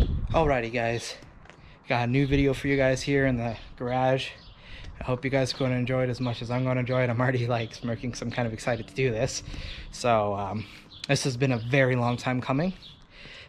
Alrighty guys, got a new video for you guys here in the garage. I hope you guys are going to enjoy it as much as I'm going to enjoy it. I'm already like smirking, so I'm kind of excited to do this. So this has been a very long time coming.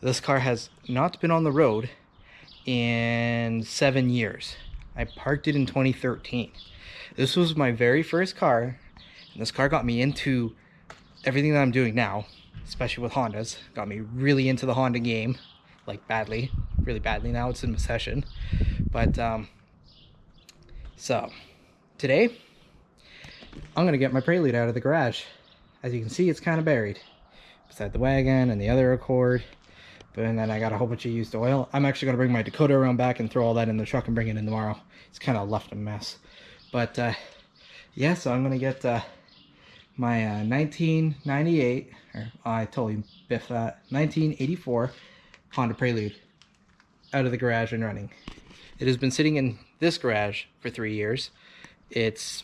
This car has not been on the road in 7 years. I parked it in 2013. This was my very first car, and this car got me into everything that I'm doing now, especially with Hondas. Got me really into the Honda game, like badly, really badly. Now it's in recession. But so today I'm gonna get my Prelude out of the garage. As you can see, it's kind of buried beside the wagon and the other Accord. But then I got a whole bunch of used oil. I'm actually gonna bring my Dakota around back and throw all that in the truck and bring it in tomorrow. It's kind of left a mess. But yeah, so I'm gonna get my 1998, or I totally biffed that, 1984 Honda Prelude out of the garage and running. It has been sitting in this garage for 3 years. It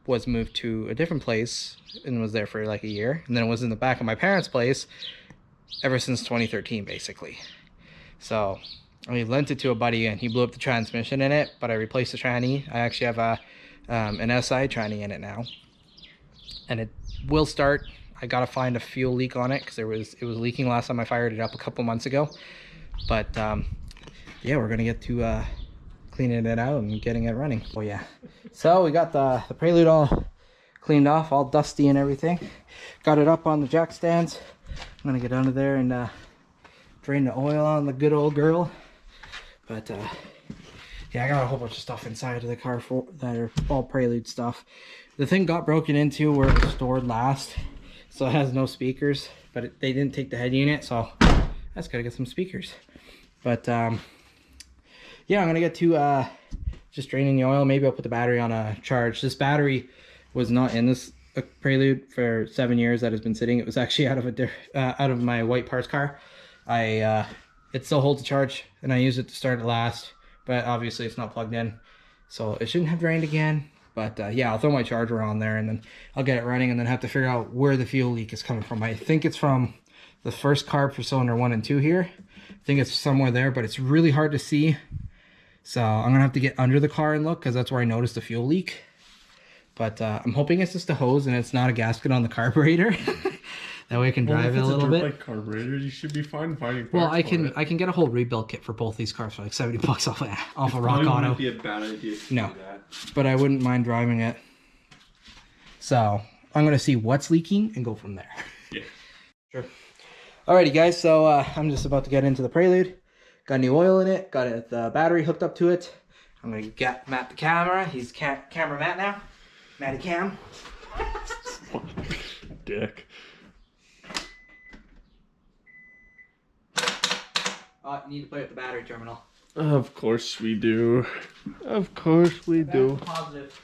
was moved to a different place and was there for like a year, and then it was in the back of my parents' place ever since 2013 basically. So I lent it to a buddy and he blew up the transmission in it, but I replaced the tranny. I actually have a an SI tranny in it now, and it will start. I gotta find a fuel leak on it because it was leaking last time I fired it up a couple months ago. But yeah, we're gonna get to cleaning it out and getting it running. Oh yeah, so we got the Prelude all cleaned off, all dusty and everything. Got it up on the jack stands. I'm gonna get under there and drain the oil on the good old girl. But yeah, I got a whole bunch of stuff inside of the car that are all Prelude stuff. The thing got broken into where it was stored last, so it has no speakers, but they didn't take the head unit, so that's gotta get some speakers. But yeah, I'm gonna get to just draining the oil. Maybe I'll put the battery on a charge. This battery was not in this Prelude for 7 years that has been sitting. It was actually out of my white parts car. It still holds a charge, and I used it to start it last, but obviously it's not plugged in, so it shouldn't have drained again. But yeah, I'll throw my charger on there and then I'll get it running, and then have to figure out where the fuel leak is coming from. I think it's from the first carb for cylinder 1 and 2 here. I think it's somewhere there, but it's really hard to see. So I'm gonna have to get under the car and look, because that's where I noticed the fuel leak. But I'm hoping it's just a hose and it's not a gasket on the carburetor. That way I can drive it a little bit. Like carburetor, you should be fine finding parts. Well, I can get a whole rebuild kit for both these cars for like $70 off of Rock Auto. Wouldn't be a bad idea to do that. But I wouldn't mind driving it. So I'm gonna see what's leaking and go from there. Yeah. Sure. Alrighty guys, so I'm just about to get into the Prelude. Got new oil in it. Got the battery hooked up to it. I'm gonna get Matt the camera. He's camera Matt now. Matty Cam. Dick. You need to play with the battery terminal. Of course we do. Of course we do. Positive.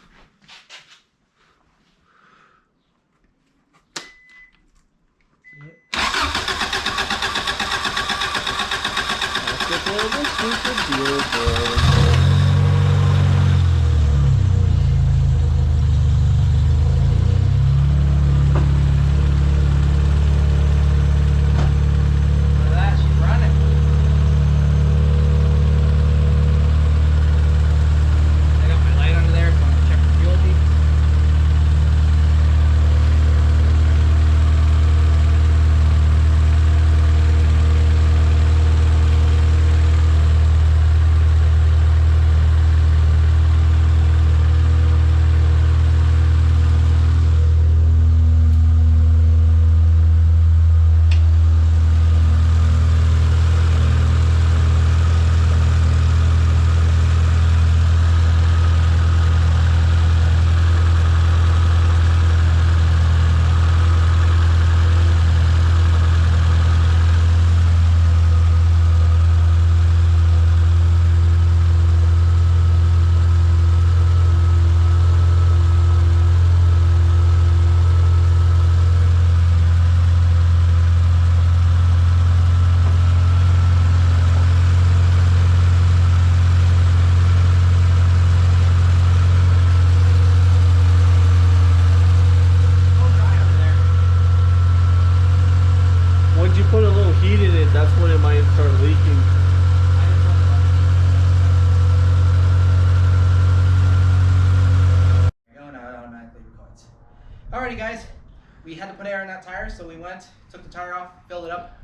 we had to put air in that tire, so we went, took the tire off, filled it up.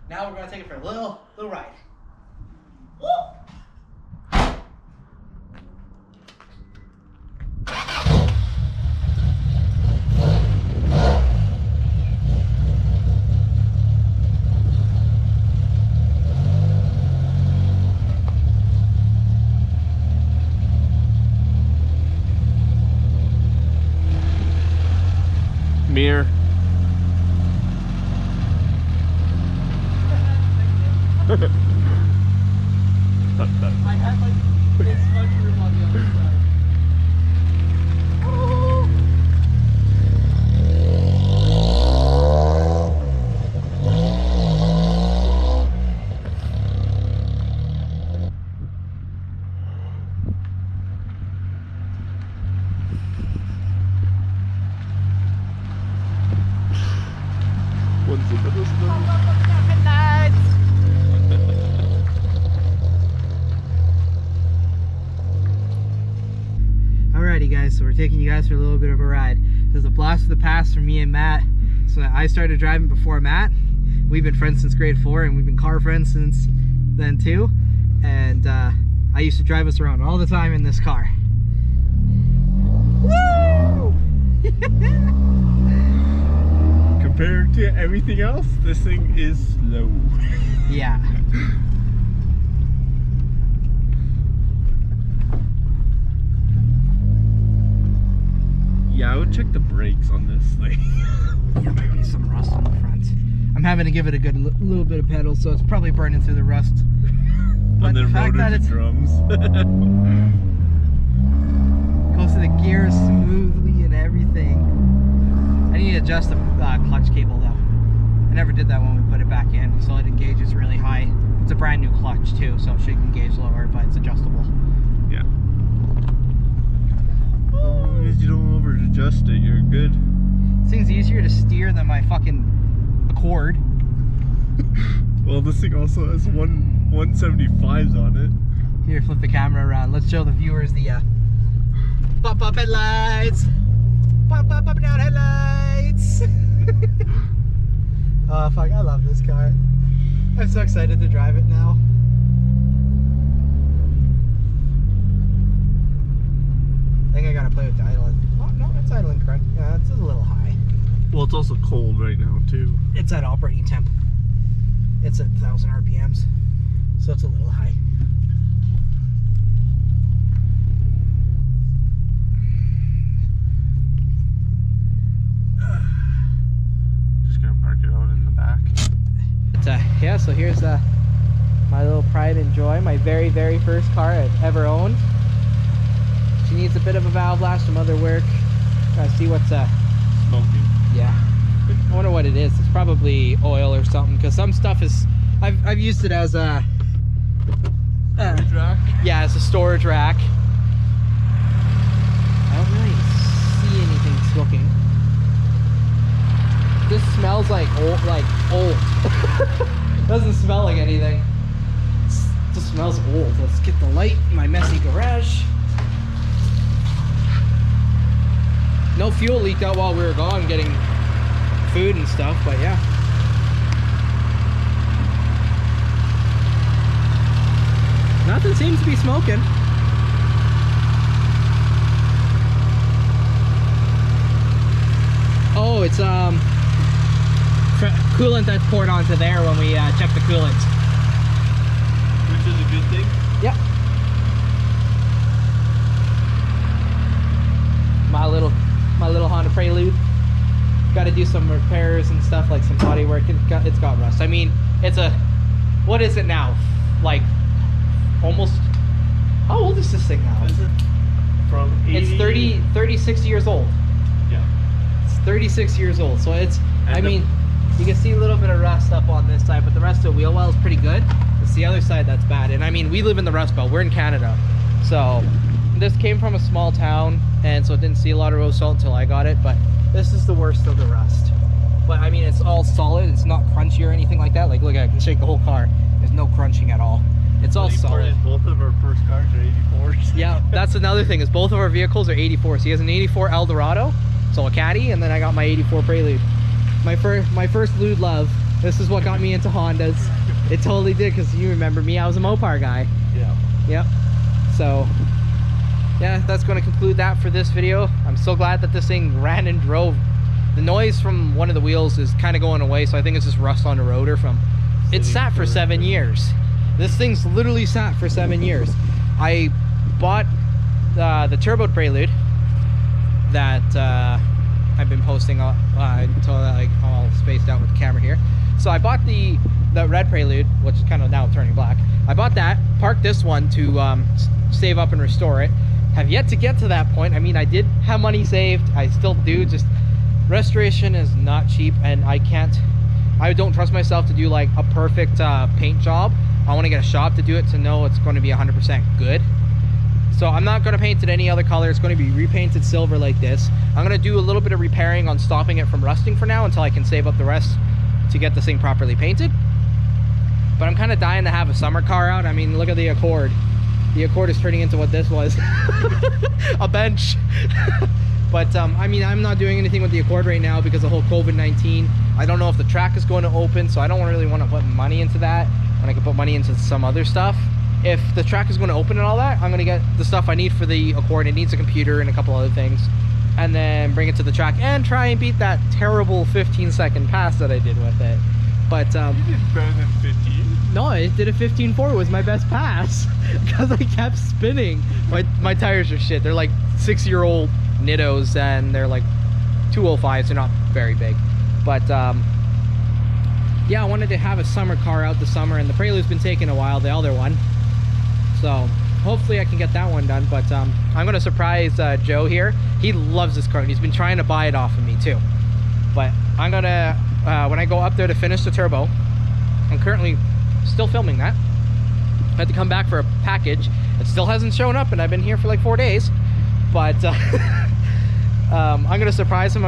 Now we're gonna take it for a little ride. Woo! Mirror. I had like this much room on the other side. What's the middle stuff? Alrighty guys, so we're taking you guys for a little bit of a ride. This is a blast of the past for me and Matt. So I started driving before Matt. We've been friends since grade 4 and we've been car friends since then too. And I used to drive us around all the time in this car. Woo! Compared to everything else, this thing is slow. Yeah. Yeah, I would check the brakes on this thing. There might be some rust on the front. I'm having to give it a good little bit of pedal, so it's probably burning through the rust. But And the then fact that rotors it's and drums. goes to the gears smoothly and everything. I need to adjust the clutch cable though. I never did that when we put it back in, so it engages really high. It's a brand new clutch too, so it should engage lower, but it's adjustable. Yeah. As long as you don't over adjust it, you're good. This thing's easier to steer than my fucking Accord. Well, this thing also has 175s on it. Here, flip the camera around. Let's show the viewers the pop up headlights. Pop up and down headlights. Oh fuck, I love this car. I'm so excited to drive it now. I think I gotta play with the idling. Oh no, it's idling correct. Yeah, it's a little high. Well, it's also cold right now too. It's at operating temp. It's at 1,000 RPMs, so it's a little high. Just gonna park it out in the back. But, yeah, so here's my little pride and joy, my very, very first car I've ever owned. She needs a bit of a valve blast, some other work. Gotta see what's Smoking. yeah. I wonder what it is. It's probably oil or something, because some stuff is. I've used it as a Storage rack? yeah, as a storage rack. I don't really see anything smoking. This smells like old, Doesn't smell like anything. It just smells old. Let's get the light in my messy garage. No fuel leaked out while we were gone getting food and stuff, but yeah. Nothing seems to be smoking. Oh, it's coolant that's poured onto there when we check the coolant. Which is a good thing. Yep. My little Honda Prelude. Got to do some repairs and stuff, like some body work. It's got rust. I mean, it's a, what is it now? Like almost, how old is this thing now? Is it from 80? It's 36 years old. Yeah. It's 36 years old. So it's, And I mean, you can see a little bit of rust up on this side, but the rest of the wheel well is pretty good. It's the other side that's bad. And I mean, we live in the Rust Belt. We're in Canada. So this came from a small town, and so it didn't see a lot of road salt until I got it, but this is the worst of the rust. But I mean, it's all solid. It's not crunchy or anything like that. Like, look, I can shake the whole car. There's no crunching at all. It's all solid. Both of our first cars are 84s. Yeah, that's another thing, is both of our vehicles are 84s. He has an 84 Eldorado, so a Caddy, and then I got my 84 Prelude. My first lewd love. This is what got me into Hondas. It totally did, because you remember me, I was a Mopar guy. Yeah. Yep. So yeah, that's going to conclude that for this video. I'm so glad that this thing ran and drove. The noise from one of the wheels is kind of going away, so I think it's just rust on the rotor from it sat for 7 years. This thing's literally sat for 7 years. I bought the turbo Prelude that I've been posting until like all spaced out with the camera here. So I bought the red Prelude, which is kind of now turning black. I bought that, parked this one to save up and restore it. Have yet to get to that point. I mean, I did have money saved, I still do, just restoration is not cheap, and I don't trust myself to do like a perfect paint job. I want to get a shop to do it to know it's going to be 100% good. So I'm not going to paint it any other color. It's going to be repainted silver like this. I'm going to do a little bit of repairing on stopping it from rusting for now until I can save up the rest to get this thing properly painted. But I'm kind of dying to have a summer car out. I mean, look at the Accord. The Accord is turning into what this was. A bench. But I mean, I'm not doing anything with the Accord right now because of the whole COVID-19. I don't know if the track is going to open, so I don't really want to put money into that when I can put money into some other stuff. If the track is going to open and all that, I'm going to get the stuff I need for the Accord. It needs a computer and a couple other things, and then bring it to the track and try and beat that terrible 15-second pass that I did with it. But you did better than 15. no, it did a 15.4 was my best pass because I kept spinning. My tires are shit. They're like 6-year-old Nittos, and they're like 205s. They're not very big, but yeah, I wanted to have a summer car out this summer, and the Prelude's been taking a while, the other one. So hopefully I can get that one done. But I'm gonna surprise Joe here. He loves this car and he's been trying to buy it off of me too. But I'm gonna when I go up there to finish the turbo, I'm currently still filming that. I had to come back for a package. It still hasn't shown up, and I've been here for like 4 days. But I'm gonna surprise him.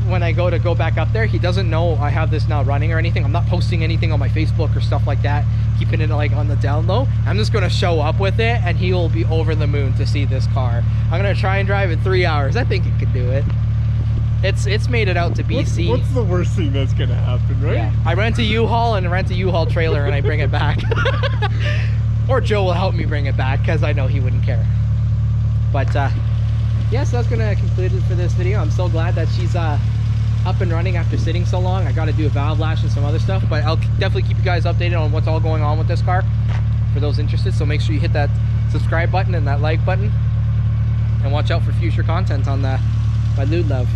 When I go back up there, he doesn't know I have this now running or anything. I'm not posting anything on my Facebook or stuff like that, keeping it like on the down low. I'm just gonna show up with it, and he will be over the moon to see this car. I'm gonna try and drive it 3 hours. I think it could do it. It's made it out to BC. What's the worst thing that's gonna happen, right? Yeah. I rent a U-Haul and rent a U-Haul trailer, and I bring it back. Or Joe will help me bring it back, because I know he wouldn't care. But yes, that's gonna conclude it for this video. I'm so glad that she's up and running after sitting so long. I got to do a valve lash and some other stuff, but I'll definitely keep you guys updated on what's all going on with this car for those interested. So make sure you hit that subscribe button and that like button, and watch out for future content on my Lewd Love.